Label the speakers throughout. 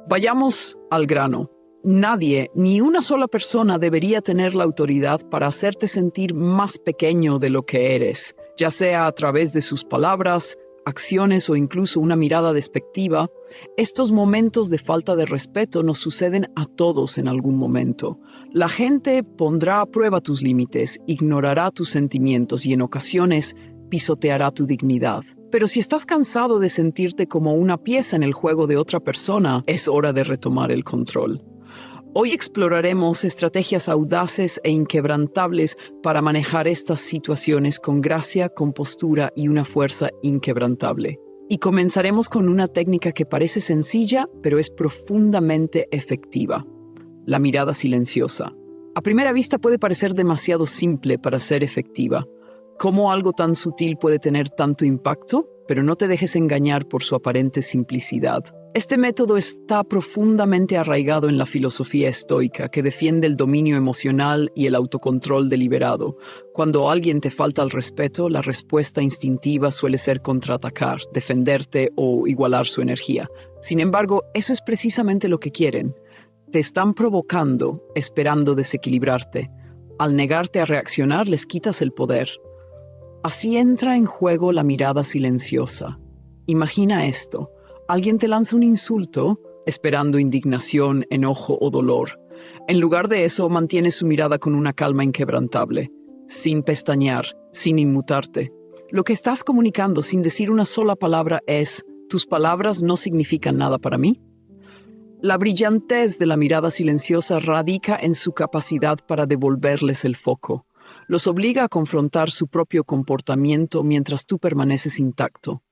Speaker 1: Vayamos al grano. Nadie, ni una sola persona debería tener la autoridad para hacerte sentir más pequeño de lo que eres, ya sea a través de sus palabras, acciones o incluso una mirada despectiva. Estos momentos de falta de respeto nos suceden a todos en algún momento. La gente pondrá a prueba tus límites, ignorará tus sentimientos y en ocasiones pisoteará tu dignidad. Pero si estás cansado de sentirte como una pieza en el juego de otra persona, es hora de retomar el control. Hoy exploraremos estrategias audaces e inquebrantables para manejar estas situaciones con gracia, compostura y una fuerza inquebrantable. Y comenzaremos con una técnica que parece sencilla, pero es profundamente efectiva: la mirada silenciosa. A primera vista puede parecer demasiado simple para ser efectiva. ¿Cómo algo tan sutil puede tener tanto impacto? Pero no te dejes engañar por su aparente simplicidad. Este método está profundamente arraigado en la filosofía estoica, que defiende el dominio emocional y el autocontrol deliberado. Cuando alguien te falta el respeto, la respuesta instintiva suele ser contraatacar, defenderte o igualar su energía. Sin embargo, eso es precisamente lo que quieren. Te están provocando, esperando desequilibrarte. Al negarte a reaccionar, les quitas el poder. Así entra en juego la mirada silenciosa. Imagina esto. Alguien te lanza un insulto, esperando indignación, enojo o dolor. En lugar de eso, mantienes su mirada con una calma inquebrantable, sin pestañear, sin inmutarte. Lo que estás comunicando sin decir una sola palabra es: ¿tus palabras no significan nada para mí? La brillantez de la mirada silenciosa radica en su capacidad para devolverles el foco. Los obliga a confrontar su propio comportamiento mientras tú permaneces intacto.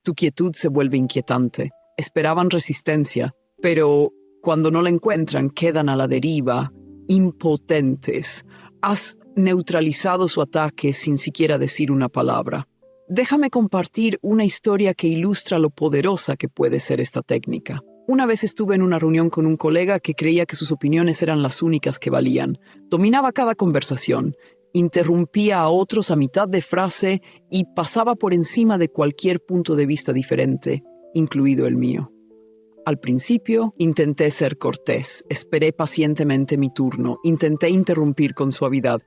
Speaker 1: Tu quietud se vuelve inquietante. Esperaban resistencia, pero cuando no la encuentran, quedan a la deriva, impotentes. Has neutralizado su ataque sin siquiera decir una palabra. Déjame compartir una historia que ilustra lo poderosa que puede ser esta técnica. Una vez estuve en una reunión con un colega que creía que sus opiniones eran las únicas que valían. Dominaba cada conversación. Interrumpía a otros a mitad de frase y pasaba por encima de cualquier punto de vista diferente, incluido el mío. Al principio, intenté ser cortés, esperé pacientemente mi turno, intenté interrumpir con suavidad,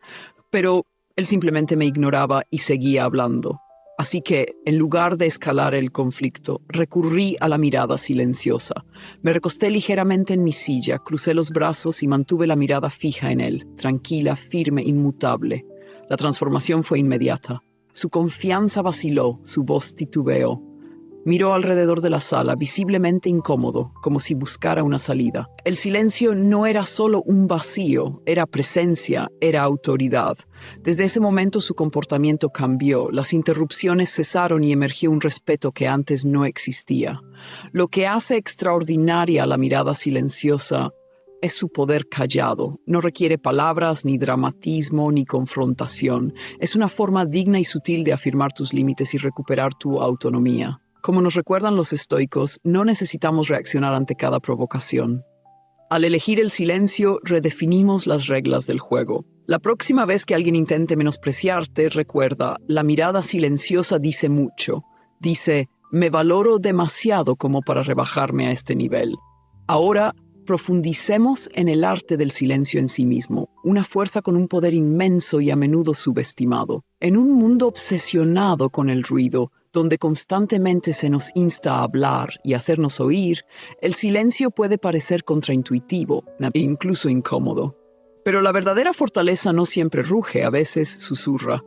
Speaker 1: pero él simplemente me ignoraba y seguía hablando. Así que, en lugar de escalar el conflicto, recurrí a la mirada silenciosa. Me recosté ligeramente en mi silla, crucé los brazos y mantuve la mirada fija en él, tranquila, firme, inmutable. La transformación fue inmediata. Su confianza vaciló, su voz titubeó. Miró alrededor de la sala, visiblemente incómodo, como si buscara una salida. El silencio no era solo un vacío, era presencia, era autoridad. Desde ese momento su comportamiento cambió, las interrupciones cesaron y emergió un respeto que antes no existía. Lo que hace extraordinaria a la mirada silenciosa es su poder callado. No requiere palabras, ni dramatismo, ni confrontación. Es una forma digna y sutil de afirmar tus límites y recuperar tu autonomía. Como nos recuerdan los estoicos, no necesitamos reaccionar ante cada provocación. Al elegir el silencio, redefinimos las reglas del juego. La próxima vez que alguien intente menospreciarte, recuerda, la mirada silenciosa dice mucho. Dice: me valoro demasiado como para rebajarme a este nivel. Ahora, profundicemos en el arte del silencio en sí mismo, una fuerza con un poder inmenso y a menudo subestimado. En un mundo obsesionado con el ruido, donde constantemente se nos insta a hablar y hacernos oír, el silencio puede parecer contraintuitivo e incluso incómodo. Pero la verdadera fortaleza no siempre ruge, a veces susurra.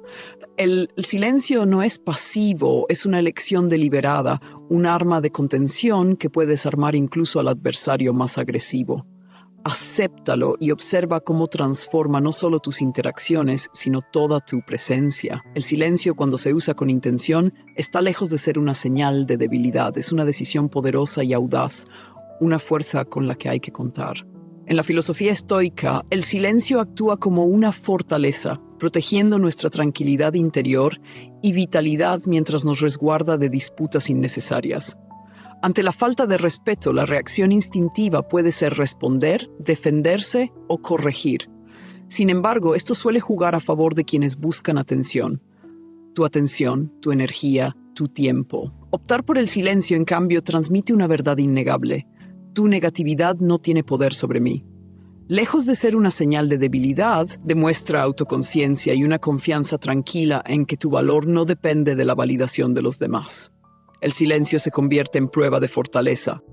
Speaker 1: El silencio no es pasivo, es una elección deliberada, un arma de contención que puede desarmar incluso al adversario más agresivo. Acéptalo y observa cómo transforma no solo tus interacciones, sino toda tu presencia. El silencio, cuando se usa con intención, está lejos de ser una señal de debilidad. Es una decisión poderosa y audaz, una fuerza con la que hay que contar. En la filosofía estoica, el silencio actúa como una fortaleza, protegiendo nuestra tranquilidad interior y vitalidad mientras nos resguarda de disputas innecesarias. Ante la falta de respeto, la reacción instintiva puede ser responder, defenderse o corregir. Sin embargo, esto suele jugar a favor de quienes buscan atención. Tu atención, tu energía, tu tiempo. Optar por el silencio, en cambio, transmite una verdad innegable. Tu negatividad no tiene poder sobre mí. Lejos de ser una señal de debilidad, demuestra autoconciencia y una confianza tranquila en que tu valor no depende de la validación de los demás. El silencio se convierte en prueba de fortaleza.